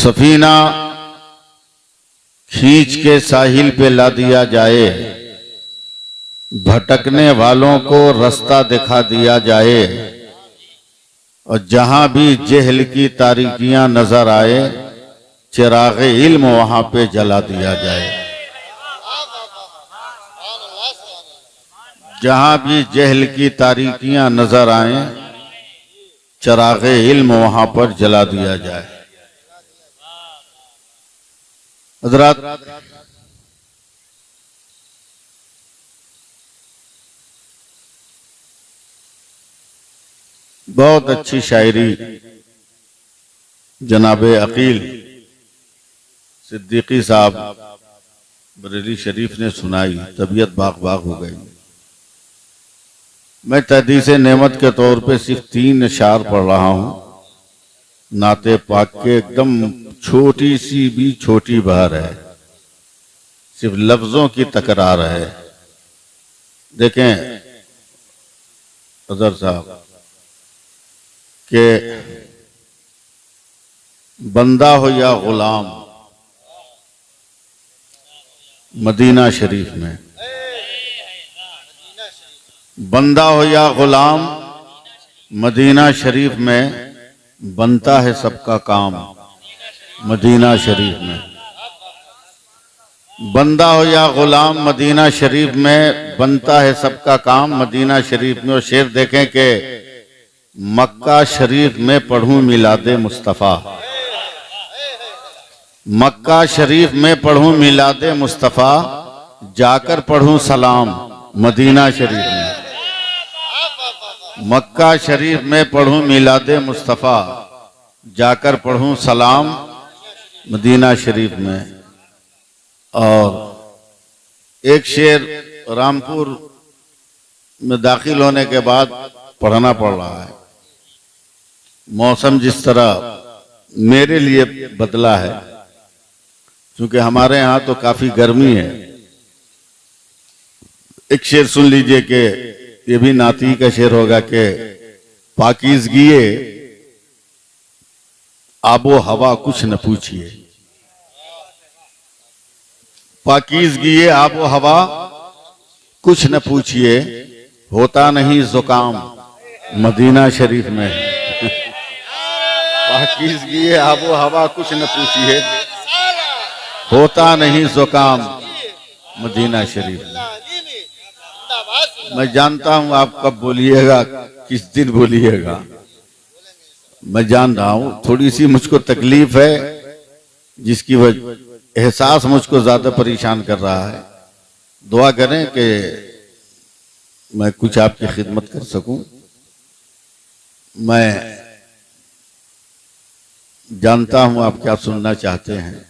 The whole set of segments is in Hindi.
सफीना खींच के साहिल पे ला दिया जाए, भटकने वालों को रास्ता दिखा दिया जाए, और जहां भी जहल की तारीकियां नजर आए, चिरागे इल्म वहां पे जला दिया जाए। जहां भी जहल की तारीकियां नजर आए, चिरागे इल्म वहां पर जला दिया जाए। हज़रात, बहुत अच्छी शायरी जनाबे अकील सिद्दीकी साहब बरेली शरीफ ने सुनाई। तबीयत बाग बाग हो गई। मैं तहदीसे नेमत के तौर पे सिर्फ 3 अशार पढ़ रहा हूं। नाते पाक के एकदम छोटी सी भी छोटी बहर है, सिर्फ लफ्जों की तकरार है। देखें अजहर साहब के बंदा हो या गुलाम, मदीना शरीफ में बंदा हो या गुलाम, मदीना शरीफ में बनता है सबका काम। मदीना शरीफ में बंदा हो या गुलाम, मदीना शरीफ में बनता है सबका काम। मदीना शरीफ में। और शेर देखें कि मक्का शरीफ में पढ़ूं मिलादे मुस्तफ़ा, मक्का शरीफ में पढ़ूं मिलादे मुस्तफ़ा, जाकर पढ़ूं सलाम मदीना शरीफ में। मक्का शरीफ में पढ़ूं मिलादे मुस्तफ़ा, जाकर पढ़ूं सलाम मदीना शरीफ में। और एक शेर रामपुर में दाखिल होने के बाद पढ़ना पड़ रहा है। मौसम जिस तरह मेरे लिए बदला है, क्योंकि हमारे यहां तो काफी गर्मी है। एक शेर सुन लीजिए कि ये भी नाती का शेर होगा कि पाकीज़गी आबो हवा कुछ न पूछिए, पाकीज़गी आबो हवा कुछ न पूछिए, होता नहीं जुकाम मदीना शरीफ में। पाकीज़गी आबो हवा कुछ न पूछिए, होता नहीं जुकाम मदीना शरीफ में। मैं जानता हूं आप कब बोलिएगा, किस दिन बोलिएगा, मैं जान रहा हूं। थोड़ी सी मुझको तकलीफ है, जिसकी वजह एहसास मुझको ज्यादा परेशान कर रहा है। दुआ करें कि मैं कुछ आपकी खिदमत कर सकूं। मैं जानता हूं आप क्या सुनना चाहते हैं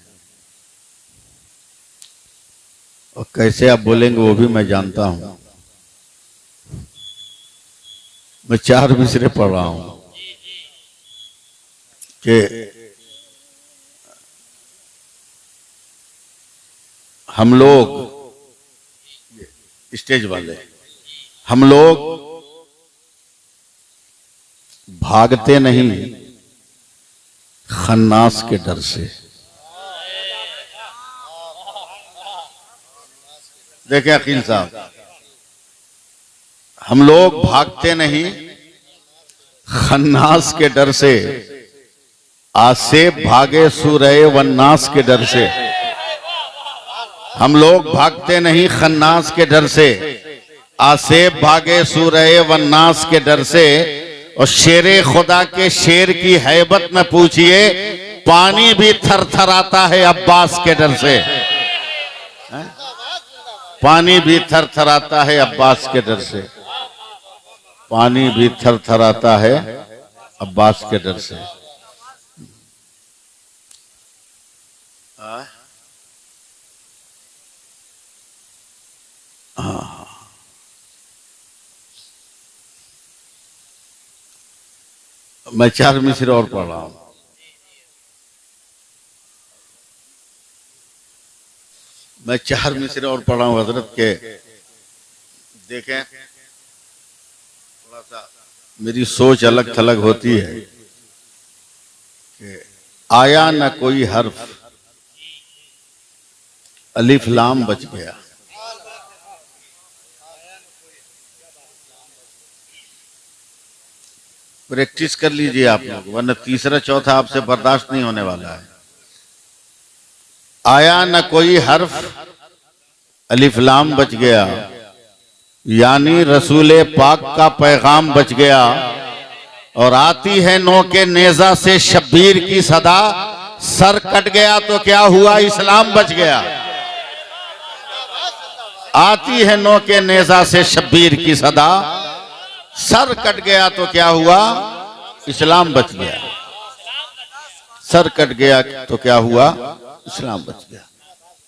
और कैसे आप बोलेंगे वो भी मैं जानता हूं। मैं 4 मिसरे पढ़ रहा हूं कि हम लोग स्टेज वाले, हम लोग भागते नहीं खन्नास के डर से। देखें अकील साहब, हम लोग भागते नहीं खन्नास के डर से, आसेब भागे सूरय वन्नास के डर से। हम लोग भागते नहीं खन्नास के डर से, आसेब भागे सूरय वन्नास के डर से। और शेरे खुदा के शेर की हैबत में पूछिए, पानी भी थरथराता है अब्बास के डर से। पानी भी थरथराता है अब्बास के डर से, पानी भी थरथराता है अब्बास के डर से। मैं 4 मिसरे और पढ़ रहा हूं। मैं 4 मिसरे और पढ़ रहा हूं हजरत के। देखें थोड़ा सा मेरी सोच अलग थलग होती है कि आया न कोई हर्फ, अलिफ लाम बच गया। प्रैक्टिस कर लीजिए आप लोग, वरना तीसरा चौथा आपसे बर्दाश्त नहीं होने वाला है। आया न कोई हर्फ, अलिफ लाम बच गया, यानी रसूल पाक का पैगाम बच गया। और आती है नो के नेजा से शब्बीर की सदा, सर कट गया तो क्या हुआ, इस्लाम बच गया। आती है नो के नेजा से शब्बीर की सदा, सर कट गया तो क्या हुआ, इस्लाम बच गया। सर कट गया तो क्या हुआ, इस्लाम बच गया।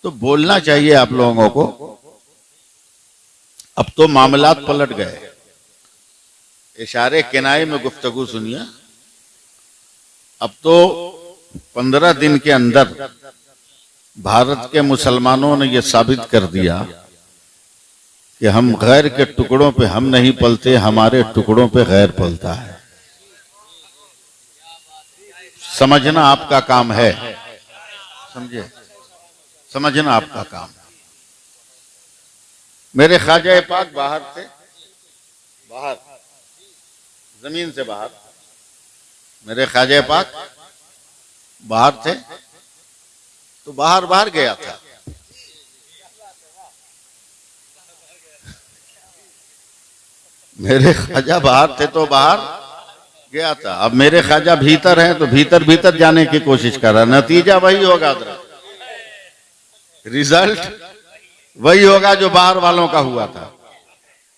तो बोलना चाहिए आप लोगों को। अब तो मामलात पलट गए। इशारे किनारे में गुफ्तगू सुनिए। अब तो 15 दिन के अंदर भारत के मुसलमानों ने यह साबित कर दिया कि हम गैर के टुकड़ों पे हम नहीं पलते, हमारे टुकड़ों पे गैर पलता है। समझना आपका काम है, समझे, समझना आपका काम है। मेरे ख्वाजा पाक बाहर थे, बाहर जमीन से बाहर मेरे ख्वाजा पाक बाहर थे, तो बाहर गया था। मेरे ख्वाजा बाहर थे तो बाहर गया था। अब मेरे ख्वाजा भीतर हैं तो भीतर जाने की कोशिश कर रहा। नतीजा वही होगा, रिजल्ट वही होगा जो बाहर वालों का हुआ था।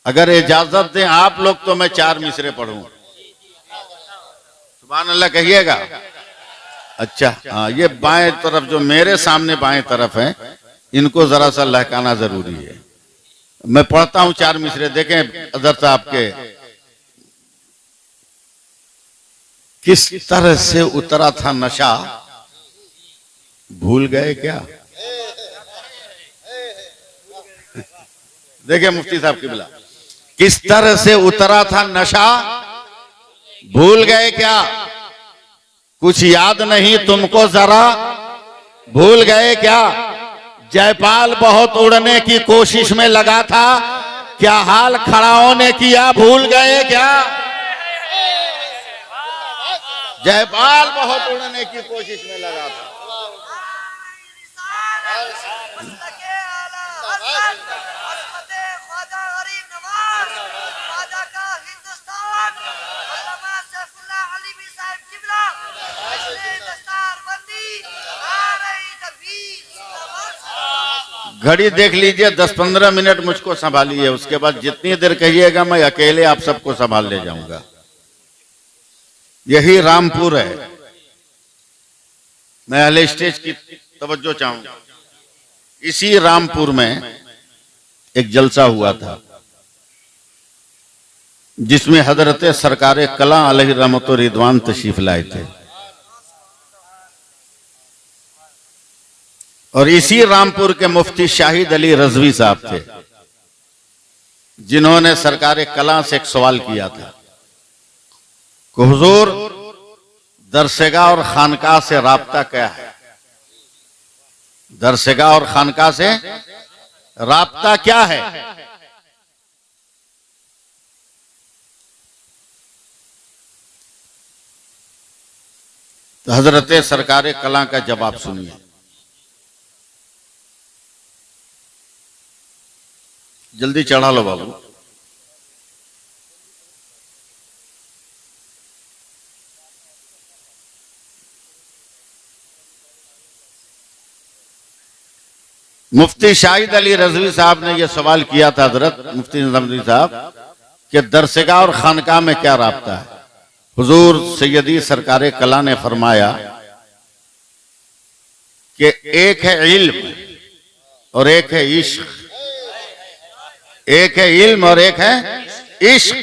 अगर इजाजत दें आप लोग तो मैं 4 मिसरे पढ़ूं। सुभान अल्लाह कहिएगा। अच्छा, हाँ, ये बाएं तरफ जो मेरे सामने बाएं तरफ है, इनको जरा सा लहकाना जरूरी है। मैं पढ़ता हूं 4 मिसरे, देखें अदर साहब के किस तरह से उतरा था नशा, भूल गए क्या। देखिए मुफ्ती साहब की बिला, किस तरह से उतरा था नशा, भूल गए क्या। कुछ याद नहीं तुमको जरा, भूल गए क्या। जयपाल बहुत उड़ने की कोशिश में लगा था, क्या हाल खड़ाओं ने किया, भूल गए क्या। जयपाल बहुत उड़ने की कोशिश में लगा था। घड़ी देख लीजिए, 10-15 मिनट मुझको संभालिए, उसके बाद जितनी देर कहिएगा मैं अकेले आप सबको संभाल ले जाऊंगा। यही रामपुर है। मैं अहले स्टेज की तवज्जो चाहूंगा। इसी रामपुर में एक जलसा हुआ था जिसमें हजरत सरकारे कला अलैहि रहमत व रिदवान तशरीफ लाए थे। और इसी रामपुर के मुफ्ती शाहिद अली रजवी साहब थे, जिन्होंने सरकारे कला से एक सवाल किया था कि हुजूर, दरसगाह और खानकाह से राब्ता क्या है। दरसगाह और खानकाह से राब्ता क्या है। तो हजरत सरकारे कला का जवाब सुनिए। जल्दी चढ़ा लो बाबू। मुफ्ती शाहिद अली रजवी साहब ने यह सवाल किया था हजरत मुफ्ती निजामुद्दीन साहब कि दरसगाह और खानकाह में क्या राब्ता है। हुजूर सैयदी सरकारे कला ने फरमाया कि एक है इल्म और एक है इश्क। एक है इल्म और एक है इश्क।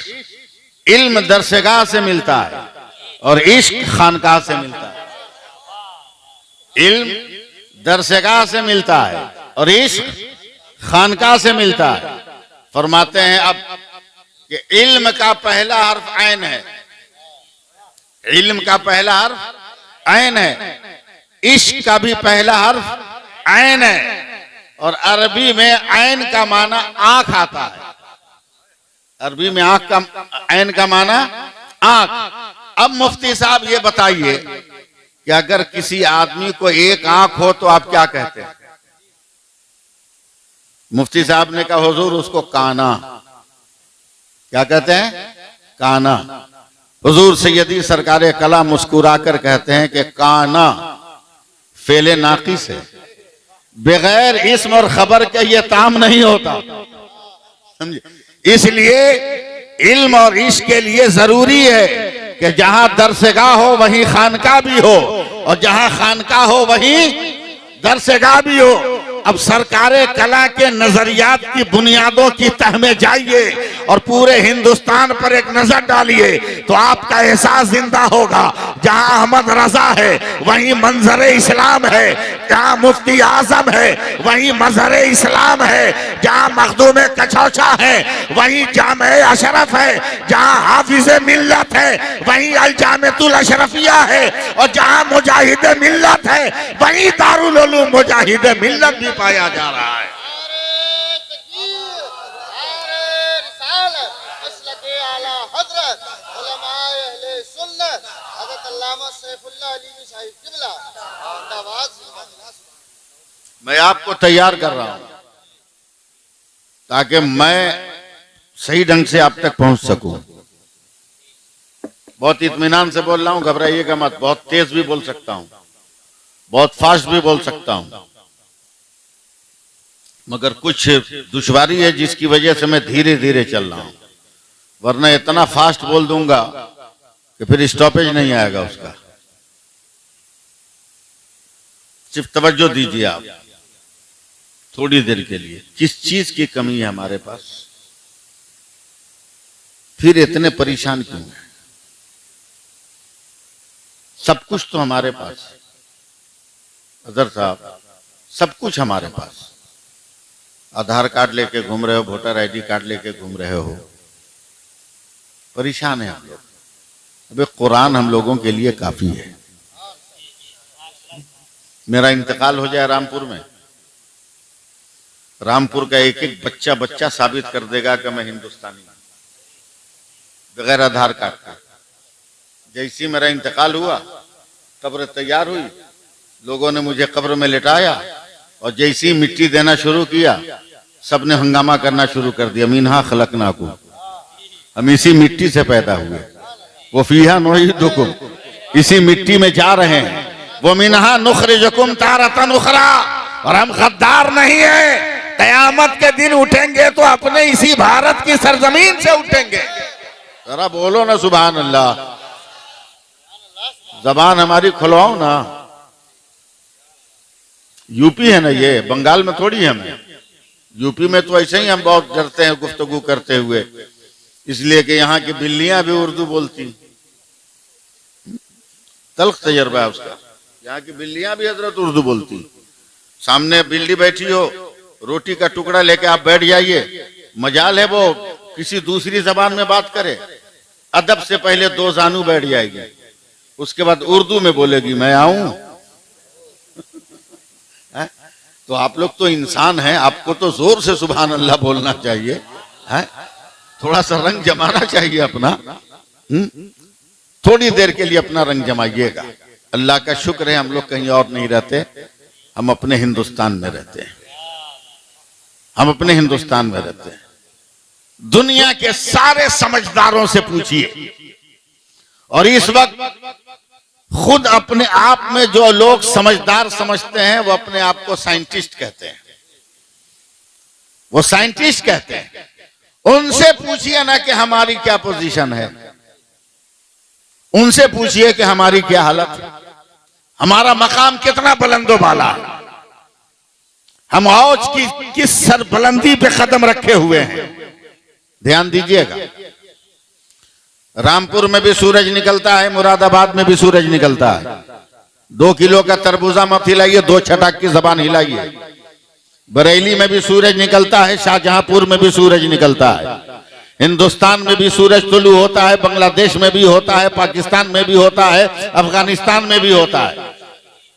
इल्म दरसगाह से मिलता है और इश्क खानकाह से मिलता है। इल्म दरसगाह से मिलता है और इश्क खानकाह से मिलता है। फरमाते हैं अब कि इल्म का पहला हर्फ ऐन है। इल्म का पहला हर्फ ऐन है इश्क का भी पहला हर्फ ऐन है और अरबी में ऐन का माना आंख आता है। अरबी में आंख का ऐन का माना आंख। अब मुफ्ती साहब ये बताइए कि अगर किसी आदमी को एक आंख हो तो आप क्या कहते हैं? मुफ्ती साहब ने कहा हुजूर उसको काना। क्या कहते हैं? काना। हुजूर सैयदी सरकारे कला मुस्कुराकर कहते हैं कि काना फेले नाकिस है, बगैर इस्म और खबर के ये ताम नहीं होता। समझे? इसलिए इल्म और इश्क के लिए जरूरी है कि जहां दरसगाह हो वहीं खानका भी हो और जहां खानका हो वहीं दरसगाह भी हो। अब सरकारे कला के नजरियात की बुनियादों की तह में जाइए और पूरे हिंदुस्तान पर एक नजर डालिए तो आपका एहसास जिंदा होगा। जहां अहमद रजा है वहीं मंजर इस्लाम है, जहां मुफ्ती आजम है वहीं मजहर इस्लाम है, जहां मखदूम कचौचा है वहीं जामे अशरफ है, जहां हाफिज मिल्लत है वहीं अल जामेतुल अशरफिया है और जहां मुजाहिद मिल्लत है वहीं दारुल उलूम मुजाहिद मिल्लत भी पाया जा रहा है। मैं आपको तैयार कर रहा हूं ताकि मैं सही ढंग से आप तक पहुंच सकूं। बहुत इत्मीनान से बोल रहा हूं, घबराइएगा मत। बहुत तेज भी बोल सकता हूं, बहुत फास्ट भी बोल सकता हूं, मगर कुछ दुश्वारी है जिसकी वजह से मैं धीरे धीरे चल रहा हूं, वरना इतना फास्ट बोल दूंगा कि फिर स्टॉपेज नहीं आएगा उसका। सिर्फ तवज्जो दीजिए आप थोड़ी देर के लिए। किस चीज की कमी है हमारे पास? फिर इतने परेशान क्यों हैं? सब कुछ तो हमारे पास है अजहर साहब, सब कुछ हमारे पास। आधार कार्ड लेके घूम रहे हो, वोटर आईडी कार्ड लेके घूम रहे हो, परेशान है हम लोग। अबे कुरान हम लोगों के लिए काफी है। मेरा इंतकाल हो जाए रामपुर में, रामपुर का एक एक बच्चा बच्चा साबित कर देगा कि मैं हिंदुस्तानी हूं बगैर आधार कार्ड का। जैसी मेरा इंतकाल हुआ, कब्र तैयार हुई, लोगों ने मुझे कब्र में लिटाया और जैसी मिट्टी देना शुरू किया, सबने हंगामा करना शुरू कर दिया। मिन्हा खलकनाकुम, हम इसी मिट्टी से पैदा हुए, वो फीहा नुईदुकुम, इसी मिट्टी में जा रहे हैं, वो मिन्हा नुखरिजुकुम तारतन उखरा, और हम गद्दार नहीं है। कयामत के दिन उठेंगे तो अपने इसी भारत की सरजमीन से उठेंगे। जरा बोलो ना सुभान अल्लाह, जबान हमारी खुलवाओ ना। यूपी है ना ये, बंगाल में थोड़ी है हम। यूपी में तो ऐसे ही हम बहुत डरते हैं गुफ्तगू करते हुए, इसलिए कि यहाँ की बिल्लियां भी उर्दू बोलती। तल्ख तजर्बा है उसका। यहाँ की बिल्लियां भी हजरत उर्दू बोलती। सामने बिल्ली बैठी हो, रोटी का टुकड़ा लेके आप बैठ जाइए, मजाल है वो किसी दूसरी जबान में बात करे, अदब से पहले दो जानू बैठ जाएगी, उसके बाद उर्दू में बोलेगी मैं आऊं। तो आप लोग तो इंसान हैं, आपको तो जोर से सुभान अल्लाह बोलना चाहिए है? थोड़ा सा रंग जमाना चाहिए अपना। थोड़ी देर के लिए अपना रंग जमाइएगा। अल्लाह का शुक्र है हम लोग कहीं और नहीं रहते, हम अपने हिंदुस्तान में रहते हैं। हम अपने हिंदुस्तान में रहते हैं। दुनिया के सारे समझदारों से पूछिए, और इस वक्त खुद अपने आप में जो लोग समझदार समझते हैं वो अपने आप को साइंटिस्ट कहते हैं। वो साइंटिस्ट कहते हैं। उनसे पूछिए ना कि हमारी क्या पोजीशन है, उनसे पूछिए कि हमारी क्या हालत है, हमारा मकाम कितना बुलंदो बाला है, हम औज की किस सरबुलंदी पे कदम रखे हुए हैं। ध्यान दीजिएगा, रामपुर में भी सूरज निकलता है, मुरादाबाद में भी सूरज निकलता है। 2 किलो का तरबूजा मत हिलाइए, 2 छटाक की जबान हिलाइए। बरेली में भी सूरज निकलता है, शाहजहांपुर में भी सूरज निकलता है, हिंदुस्तान में भी सूरज तुलू होता है, बांग्लादेश में भी होता है, पाकिस्तान में भी होता है, अफगानिस्तान में भी होता है।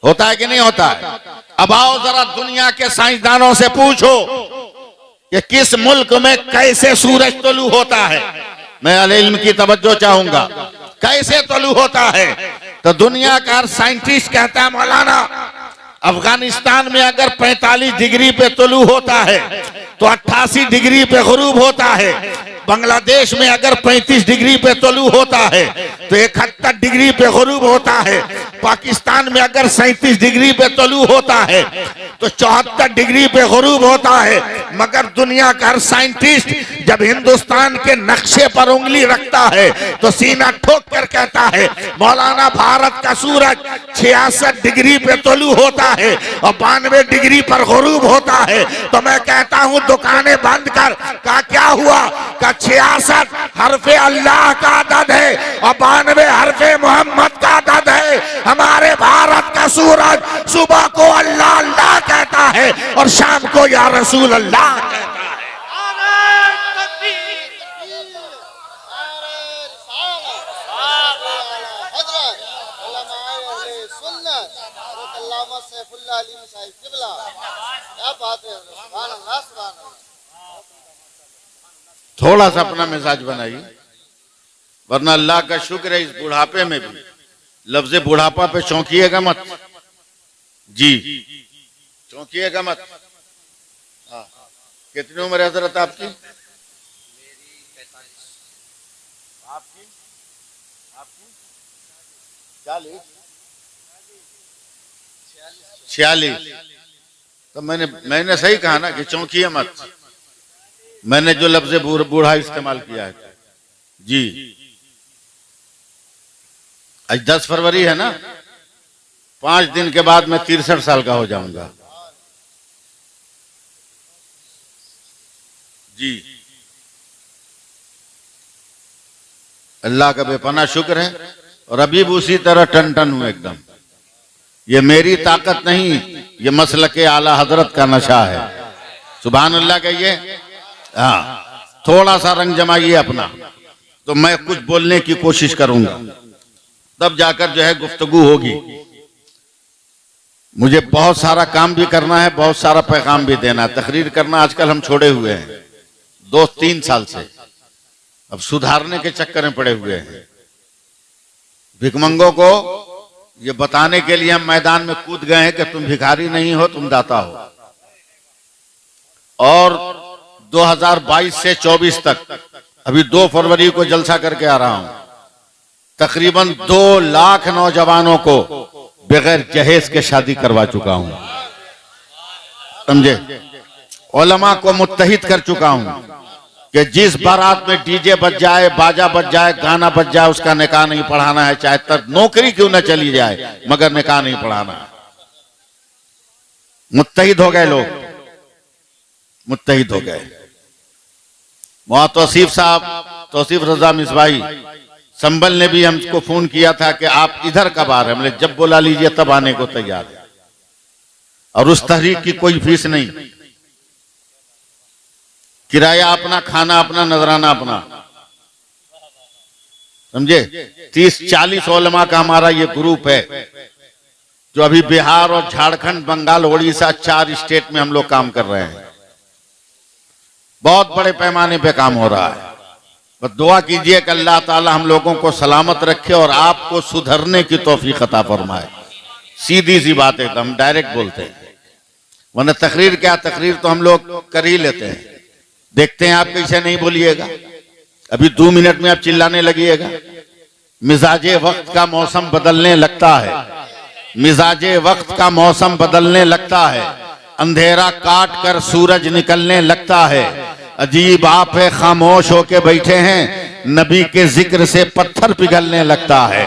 होता है कि नहीं होता है? अब आओ जरा दुनिया के साइंसदानों से पूछो कि किस मुल्क में कैसे सूरज तुलू होता है। मैं अहले इल्म की तवज्जो चाहूंगा, कैसे तुलू होता है? तो दुनिया का हर साइंटिस्ट कहता है मौलाना अफगानिस्तान में अगर 45 डिग्री पे तुलू होता है तो 88 डिग्री पे गुरूब होता है। बांग्लादेश में अगर 35 डिग्री पे तुलू होता है तो 71 डिग्री पे गुरूब होता है। पाकिस्तान में अगर 37 डिग्री पे तुलू होता है तो 74 डिग्री पे गुरूब होता है। मगर दुनिया का हर साइंटिस्ट जब हिंदुस्तान के नक्शे पर उंगली रखता है तो सीना ठोक कर कहता है मौलाना भारत का सूरज 66 डिग्री पे तुलू होता है और 92 डिग्री पर गुरूब होता है। तो मैं कहता हूं दुकानें बंद कर। का क्या हुआ? का 66 हरफे अल्लाह का अदद है और 92 हरफे मोहम्मद का अदद है। हमारे भारत का सूरज सुबह को अल्लाह अल्लाह कहता है और शाम को या रसूल अल्लाह कहता है। थोड़ा सा अपना मिजाज बनाइए, वरना अल्लाह का शुक्र है इस बुढ़ापे में भी लफ्ज बुढ़ापा पे चौंकिएगा मत जी, चौंकिएगा मत। हाँ, कितनी उम्र है हजरत आपकी? आपकी 46। तो मैंने सही कहा ना कि चौंकिए मत। मैंने जो लफ्ज बूढ़ा इस्तेमाल किया है जी। आज 10 फरवरी है ना, 5 दिन के बाद मैं 63 साल का हो जाऊंगा जी। अल्लाह का बेपनाह शुक्र है। और अभी भी उसी तरह टन टन हूं एकदम। ये मेरी ताकत नहीं, ये मसलके आला हजरत का नशा है। सुभान अल्लाह कहिए। हाँ, थोड़ा सा रंग जमाइए अपना, तो मैं कुछ बोलने की कोशिश करूंगा, तब जाकर जो है गुफ्तगू होगी। मुझे बहुत सारा काम भी करना है, बहुत सारा पैगाम भी देना है। तकरीर करना आजकल हम छोड़े हुए हैं 2-3 साल से, अब सुधारने के चक्कर में पड़े हुए हैं। भिखमंगों को ये बताने के लिए हम मैदान में कूद गए हैं कि तुम भिखारी नहीं हो, तुम दाता हो। और 2022 से 24 तक, अभी 2 फरवरी को जलसा करके आ रहा हूं, तकरीबन 2 लाख नौजवानों को बगैर जहेज के शादी करवा चुका हूं, समझे। उलमा को मुत्तहिद कर चुका हूं कि जिस बारात में डीजे बज जाए, बाजा बज जाए, गाना बज जाए, उसका निकाह नहीं पढ़ाना है, चाहे तब नौकरी क्यों न चली जाए, मगर निकाह नहीं पढ़ाना है। मुत्तहिद हो गए लोग, मुत्तहिद हो गए। वहां तौसीफ साहब, तौसीफ रजा मिसबाही संबल ने भी हमको फोन किया था कि आप इधर कब आ रहे हैं। हमने जब बुला लीजिए तब आने को तैयार है। और उस तहरीक की कोई फीस नहीं, किराया अपना, खाना अपना, नजराना अपना, समझे। 30-40 उलमा का हमारा ये ग्रुप है जो अभी बिहार और झारखंड, बंगाल, उड़ीसा 4 स्टेट में हम लोग काम कर रहे हैं। बहुत बड़े पैमाने पे काम हो रहा है। बस दुआ कीजिए कि अल्लाह ताला हम लोगों को सलामत रखे और आपको सुधरने की तौफीक अता फरमाए। सीधी सी बात है, तो हम डायरेक्ट बोलते हैं, वरना तकरीर क्या, तकरीर तो हम लोग कर ही लेते हैं। देखते हैं आप कैसे नहीं बोलिएगा। अभी 2 मिनट में आप चिल्लाने लगिएगा। मिजाजे वक्त का मौसम बदलने लगता है, मिजाजे वक्त का मौसम बदलने लगता है। अंधेरा काट कर सूरज निकलने लगता है। अजीब आप है, खामोश होके बैठे हैं, नबी के जिक्र से पत्थर पिघलने लगता है।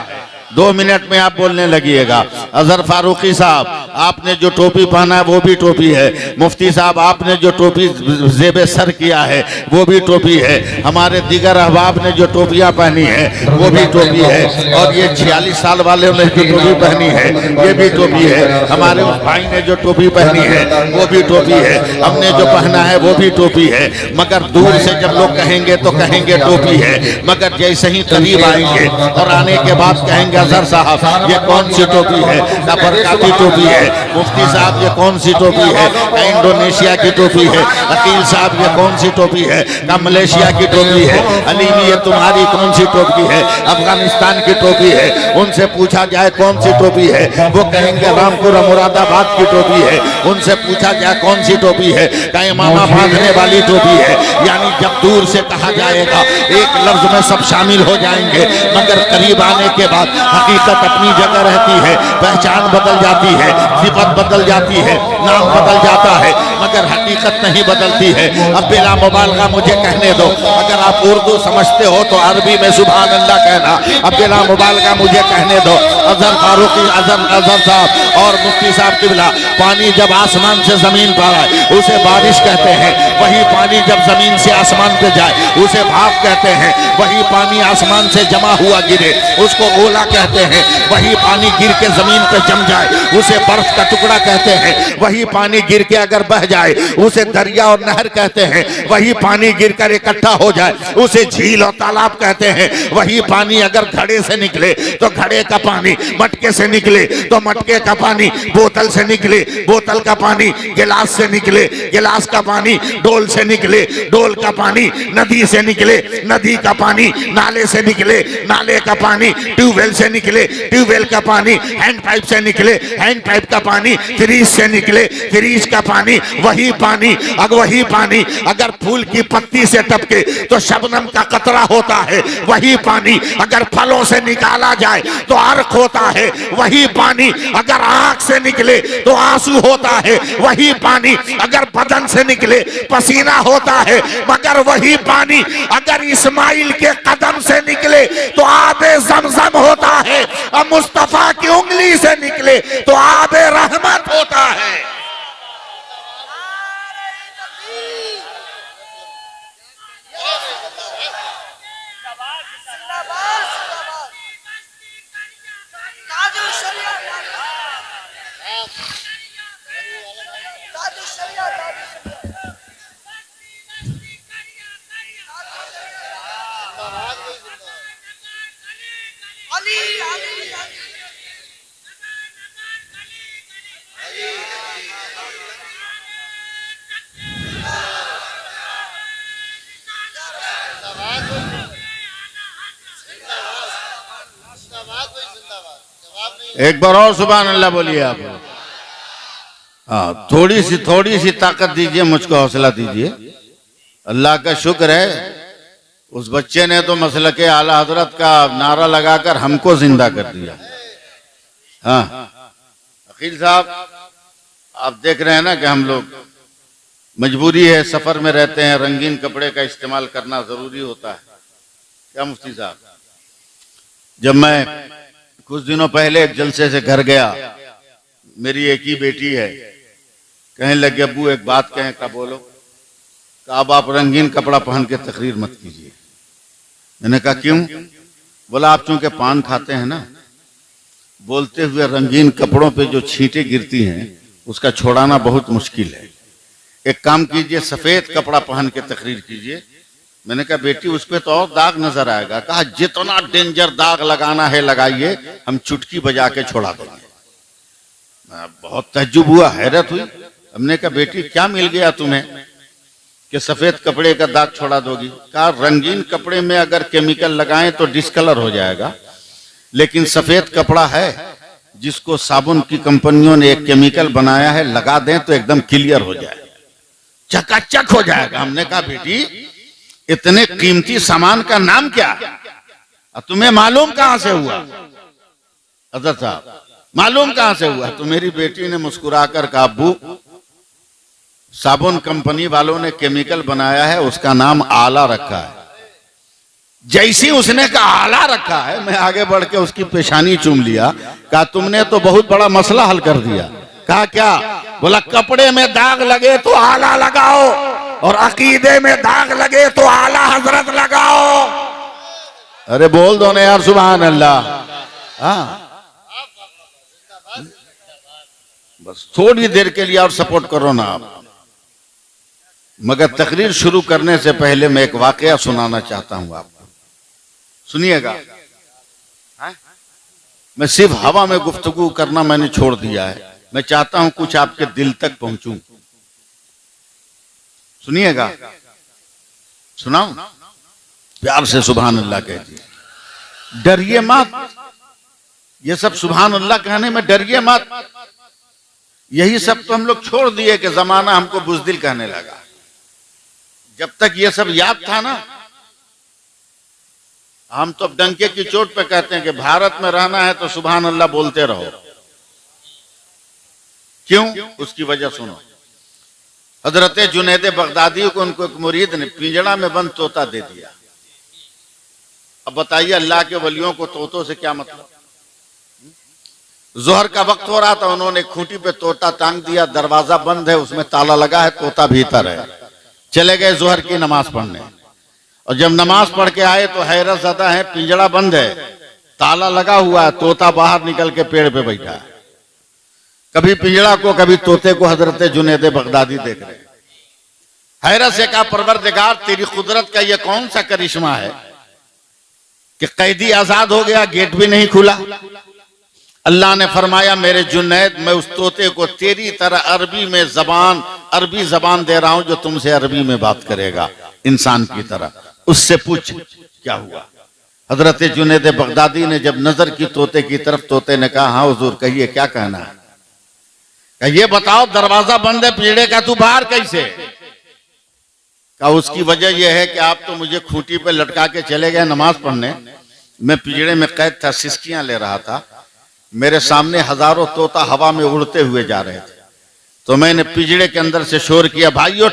2 मिनट में आप बोलने लगिएगा। अजहर फारूकी साहब, आपने जो टोपी पहना है वो भी टोपी है। मुफ्ती साहब, आपने जो टोपी जेबे सर किया है वो भी टोपी है। हमारे दीगर अहबाब ने जो टोपियां पहनी है वो भी टोपी है। और ये 46 साल वाले ने जो टोपी पहनी है ये भी टोपी है। हमारे उस भाई ने जो टोपी पहनी है वो भी टोपी है। हमने जो पहना है वो भी टोपी है। मगर दूर से जब लोग कहेंगे तो कहेंगे टोपी है, मगर जैसे ही करीब आएंगे और आने के बाद कहेंगे अजहर साहब ये कौन सी टोपी है? क्या बरकाती टोपी है? मुफ्ती साहब ये कौन सी टोपी है? क्या इंडोनेशिया की टोपी है? वकील साहब ये कौन सी टोपी है? क्या मलेशिया की टोपी है? अलीमी ये तुम्हारी कौन सी टोपी है? अफगानिस्तान की टोपी है। उनसे पूछा जाए कौन सी टोपी है, वो कहेंगे रामपुर मुरादाबाद की टोपी है। उनसे पूछा जाए कौन सी टोपी है, क्या इमामा बांधने वाली टोपी है। यानी जब दूर से कहा जाएगा एक लफ्ज में सब शामिल हो जाएंगे, मगर करीब आने के बाद हकीकत अपनी जगह रहती है, पहचान बदल जाती है, सिफत बदल जाती है, नाम बदल जाता है, मगर हकीकत नहीं बदलती है। अब बिला मुबालगा मुझे कहने दो, अगर आप उर्दू समझते हो तो अरबी में सुभान अल्लाह कहना। अब बिला मुबालगा मुझे कहने दो, अजहर फारूकी अजहर साहब और मुफ्ती साहब किबला, पानी जब आसमान से जमीन पर आए उसे बारिश कहते हैं, वही पानी जब जमीन से आसमान पे जाए उसे भाप कहते हैं, वही पानी आसमान से जमा हुआ गिरे उसको ओला कहते हैं, वही पानी गिर के जमीन पे जम जाए उसे बर्फ का टुकड़ा कहते हैं, वही पानी गिर के अगर बह जाए उसे दरिया और नहर कहते हैं, वही पानी गिर कर इकट्ठा हो जाए उसे झील और तालाब कहते हैं, वही पानी अगर घड़े से निकले तो घड़े का पानी, मटके से निकले तो मटके का पानी, बोतल से निकले बोतल का पानी, गिलास से निकले गिलास का पानी, डोल से निकले डोल का पानी, नदी से निकले नदी का पानी, नाले से निकले नाले का पानी, ट्यूबवेल से निकले ट्यूबवेल का पानी, हैंड पाइप से निकले हैंड पाइप का पानी, फ्रीज से निकले फ्रीज का पानी, वही पानी अगर फूल की पत्ती से टपके तो शबनम का कतरा होता है, वही पानी अगर फलों से निकाला जाए तो अर्क होता है, वही पानी अगर आंख से निकले तो आंसू होता है, वही पानी अगर बदन से निकले पसीना होता है, मगर वही पानी अगर इस्माइल के कदम से निकले तो आबे ज़मज़म होता है, और मुस्तफा की उंगली से निकले तो आबे रहमत होता है। एक बार और सुभान अल्लाह बोलिए आप। हाँ, थोड़ी सी ताकत दीजिए, मुझको हौसला दीजिए। अल्लाह का शुक्र है उस बच्चे ने तो मसलक आला हजरत का नारा लगाकर हमको जिंदा कर दिया। हाँ अकील साहब, आप देख रहे हैं ना कि हम लोग मजबूरी है, सफर में रहते हैं, रंगीन कपड़े का इस्तेमाल करना जरूरी होता है। क्या मुफ्ती साहब, जब मैं कुछ दिनों पहले एक जलसे से घर गया, मेरी एक ही बेटी है, कहने लगे अब्बू एक बात कहें। का बोलो। का अब आप रंगीन कपड़ा पहन के तकरीर मत कीजिए। मैंने कहा क्यों? बोला आप चूंकि पान खाते हैं ना, बोलते हुए रंगीन कपड़ों पे जो छींटे गिरती हैं उसका छोड़ाना बहुत मुश्किल है। एक काम कीजिए, सफेद कपड़ा पहन के तकरीर कीजिए। मैंने कहा बेटी उस पर तो और दाग नजर आएगा। कहा जितना डेंजर दाग लगाना है लगाइए, हम चुटकी बजा के छोड़ा देंगे। बहुत तज्जुब हुआ, हैरत हुई। हमने कहा बेटी क्या मिल गया तुम्हें कि सफेद कपड़े का दाग छोड़ा दोगी? कहा रंगीन कपड़े में अगर केमिकल लगाएं तो डिस्कलर हो जाएगा, लेकिन सफेद कपड़ा है जिसको साबुन की कंपनियों ने एक केमिकल बनाया है, लगा दें तो एकदम क्लियर हो जाएगा, चकाचक हो जाएगा। हमने कहा बेटी इतने कीमती सामान का नाम क्या? तुम्हें मालूम कहां से हुआ? हज़रत साहब मालूम कहां से हुआ? तो मेरी बेटी ने मुस्कुराकर कहा अब्बू साबुन कंपनी वालों ने केमिकल बनाया है, उसका नाम आला रखा है। जैसी उसने कहा आला रखा है, मैं आगे बढ़ के उसकी पेशानी चूम लिया। कहा तुमने तो बहुत बड़ा मसला हल कर दिया। कहा क्या? बोला कपड़े में दाग लगे तो आला लगाओ, और अकीदे में दाग लगे तो आला हजरत लगाओ। अरे बोल दो ना यार सुभान अल्लाह। हाँ बस थोड़ी देर के लिए और सपोर्ट करो ना आप। मगर तकरीर शुरू करने से पहले मैं एक वाकया सुनाना चाहता हूं आपको, सुनिएगा। मैं सिर्फ हवा में गुफ्तगू करना मैंने छोड़ दिया है। मैं चाहता हूं कुछ आपके दिल तक पहुंचूं। सुनिएगा, सुनाऊं? प्यार से सुभान अल्लाह कहती। डरिए मत, ये सब सुभान अल्लाह कहने में डरिए मत। यही सब तो हम लोग छोड़ दिए कि जमाना हमको बुज़दिल कहने लगा। जब तक ये सब याद था ना, हम तो डंके की चोट पे कहते हैं कि भारत में रहना है तो सुभान अल्लाह बोलते रहो। क्यों? उसकी वजह सुनो। हजरत जुनैद बगदादी को उनको एक मुरीद ने पिंजड़ा में बंद तोता दे दिया। अब बताइए अल्लाह के वलियों को तोतों से क्या मतलब? जोहर का वक्त हो रहा था, उन्होंने खूंटी पे तोता टांग दिया, दरवाजा बंद है, उसमें ताला लगा है, तोता भीतर है। चले गए जोहर की नमाज पढ़ने, और जब नमाज पढ़ के आए तो हैरत ज़दा है, पिंजड़ा बंद है, ताला लगा हुआ है, तोता बाहर निकल के पेड़ पे बैठा है। कभी पिंजड़ा को कभी तोते को हजरत जुनैद बगदादी देख रहे। हैरत से कहा, परवरदिगार तेरी कुदरत का ये कौन सा करिश्मा है कि कैदी आजाद हो गया, गेट भी नहीं खुला। अल्लाह ने फरमाया, मेरे जुनैद, मैं उस तोते को तेरी तरह अरबी जबान दे रहा हूं जो तुमसे अरबी में बात करेगा, इंसान की तरह। उससे पूछ क्या हुआ। हजरत जुनैद बगदादी ने जब नजर की तोते की तरफ, तोते ने कहा, हाँ हुजूर कहिए क्या कहना है। कहा, ये बताओ दरवाजा बंद है पिंजड़े का, तू बाहर कैसे? कहा, उसकी वजह यह है कि आप तो मुझे खूंटी पे लटका के चले गए नमाज पढ़ने, मैं पिंजड़े में कैद था, सिसकियां ले रहा था, मेरे सामने हजारों तोता हवा में उड़ते हुए जा रहे थे, तो मैंने पिंजड़े के अंदर से शोर किया, भाइयों